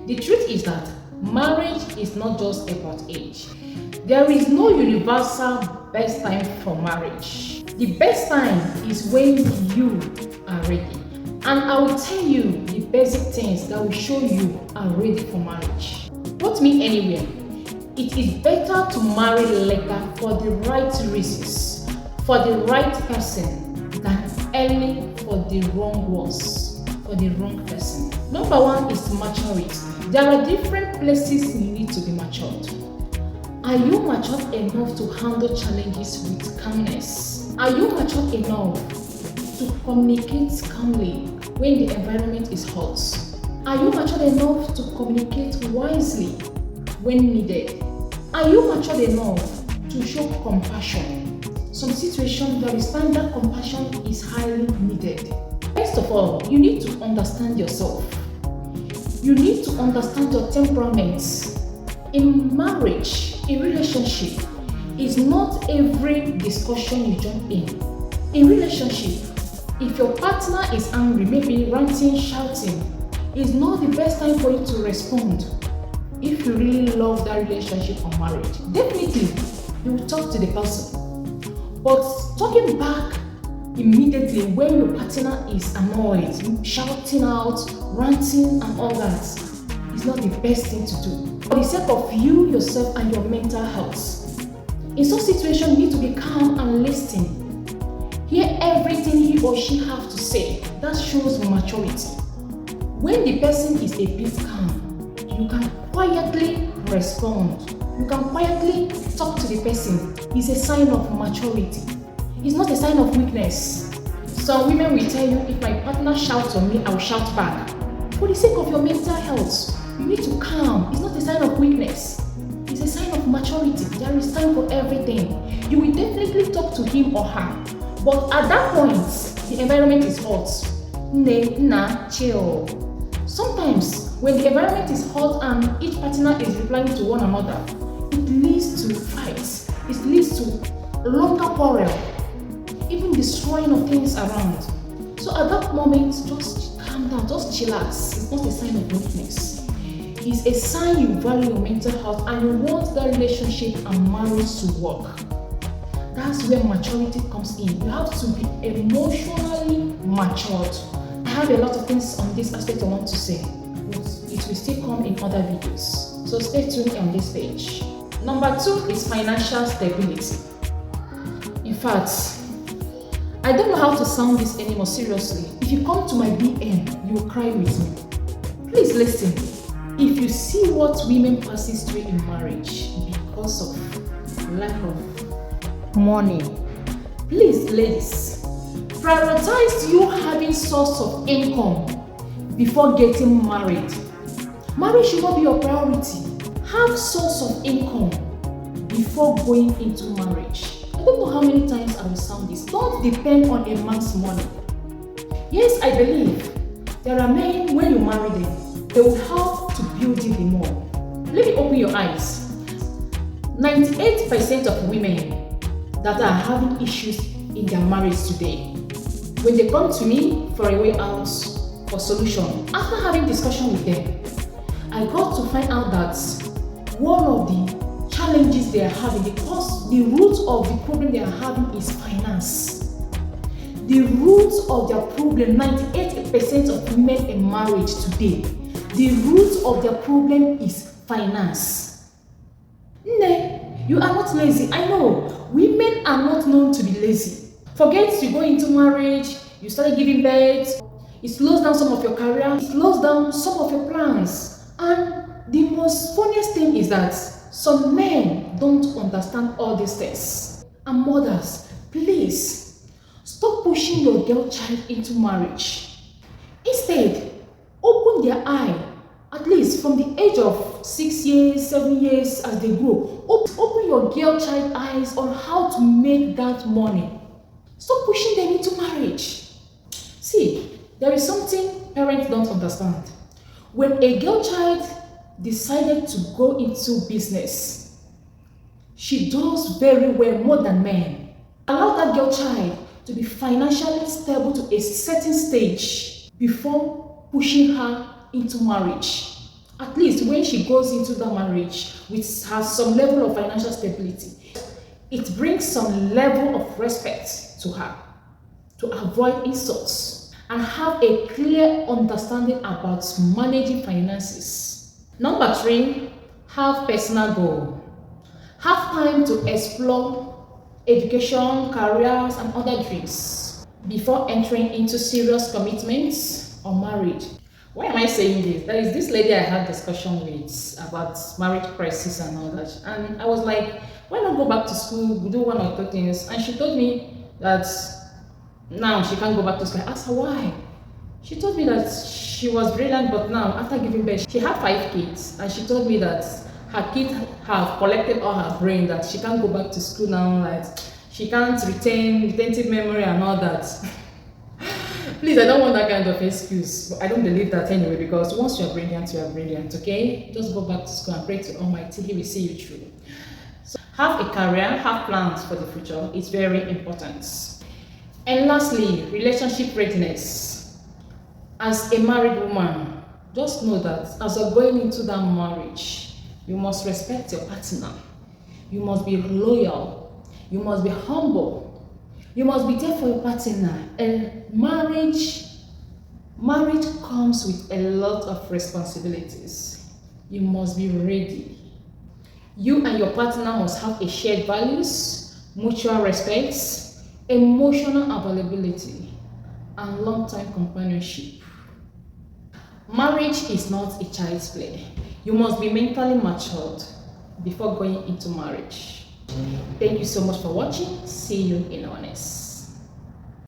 The truth is that marriage is not just about age. There is no universal best time for marriage. The best time is when you are ready. And I will tell you the basic things that will show you are ready for marriage. Put me anywhere. It is better to marry later for the right reasons, for the right person, than early for the wrong ones, for the wrong person. Number one is maturity. There are different places you need to be matured. Are you matured enough to handle challenges with calmness? Are you matured enough to communicate calmly when the environment is hot? Are you matured enough to communicate wisely when needed? Are you matured enough to show compassion? Some situations there is time that compassion is highly needed. First of all, you need to understand yourself. You need to understand your temperaments. In marriage, in relationship, it's not every discussion you jump in. In relationship, if your partner is angry, maybe ranting, shouting, it's not the best time for you to respond. If you really love that relationship or marriage, definitely you will talk to the person. But talking back immediately when your partner is annoyed, shouting out, ranting and all that is not the best thing to do. For the sake of you, yourself and your mental health. In such situations, you need to be calm and listen. Hear everything he or she have to say. That shows maturity. When the person is a bit calm, you can quietly respond. You can quietly talk to the person. It's a sign of maturity. It's not a sign of weakness. Some women will tell you, if my partner shouts on me, I will shout back. For the sake of your mental health, you need to calm. It's not a sign of weakness. It's a sign of maturity. There is time for everything. You will definitely talk to him or her. But at that point, the environment is hot. Chill. Sometimes, when the environment is hot and each partner is replying to one another, it leads to fights. It leads to longer quarrel, even destroying of things around. So at that moment, just calm down, just chillax. It's not a sign of weakness. It's a sign you value your mental health and you want that relationship and marriage to work. That's where maturity comes in. You have to be emotionally matured. I have a lot of things on this aspect I want to say, but it will still come in other videos. So stay tuned on this page. Number 2 is financial stability. In fact, I don't know how to sound this anymore seriously. If you come to my DM, you will cry with me. Please listen. If you see what women passes through in marriage because of lack of money, please ladies, prioritize you having source of income before getting married. Marriage should not be your priority. Have source of income before going into marriage. I don't know how many times I will sound this. Don't depend on a man's money. Yes, I believe there are men, when you marry them, they will help to build you the more. Let me open your eyes. 98% of women that are having issues in their marriage today, when they come to me for a way out, for solution, after having discussion with them, I got to find out that one of the challenges they are having, because the root of the problem they are having is finance. The root of their problem, 98% of women in marriage today, the root of their problem is finance. You are not lazy. I know, women are not known to be lazy. Forget to go into marriage, you started giving birth, it slows down some of your career, it slows down some of your plans. And the most funniest thing is that some men don't understand all these things. And mothers, please, stop pushing your girl child into marriage. Instead, open their eye, at least from the age of 6 years, 7 years as they grow. Open your girl child eyes on how to make that money. Stop pushing them into marriage. See, there is something parents don't understand. When a girl child decided to go into business, she does very well more than men. Allow that girl child to be financially stable to a certain stage before pushing her into marriage. At least when she goes into the marriage with has some level of financial stability, it brings some level of respect to her, to avoid insults and have a clear understanding about managing finances. Number 3, have personal goal. Have time to explore education, careers, and other dreams before entering into serious commitments or marriage. Why am I saying this? There is this lady I had discussion with about marriage crisis and all that, and I was like, why not go back to school, do 1 or 2 things? And she told me that now she can't go back to school. I asked her why. She told me that she was brilliant, but now after giving birth, she had 5 kids, and she told me that her kids have collected all her brain, that she can't go back to school now, that she can't retain retentive memory and all that. Please, I don't want that kind of excuse. But I don't believe that anyway, because once you're brilliant, okay? Just go back to school and pray to Almighty, He will see you through. So have a career, have plans for the future. It's very important. And lastly, relationship readiness. As a married woman, just know that as you're going into that marriage, you must respect your partner. You must be loyal. You must be humble. You must be there for your partner. And marriage comes with a lot of responsibilities. You must be ready. You and your partner must have a shared values, mutual respect, emotional availability, and long-term companionship. Marriage is not a child's play. You must be mentally matured before going into marriage. Thank you so much for watching. See you in our next.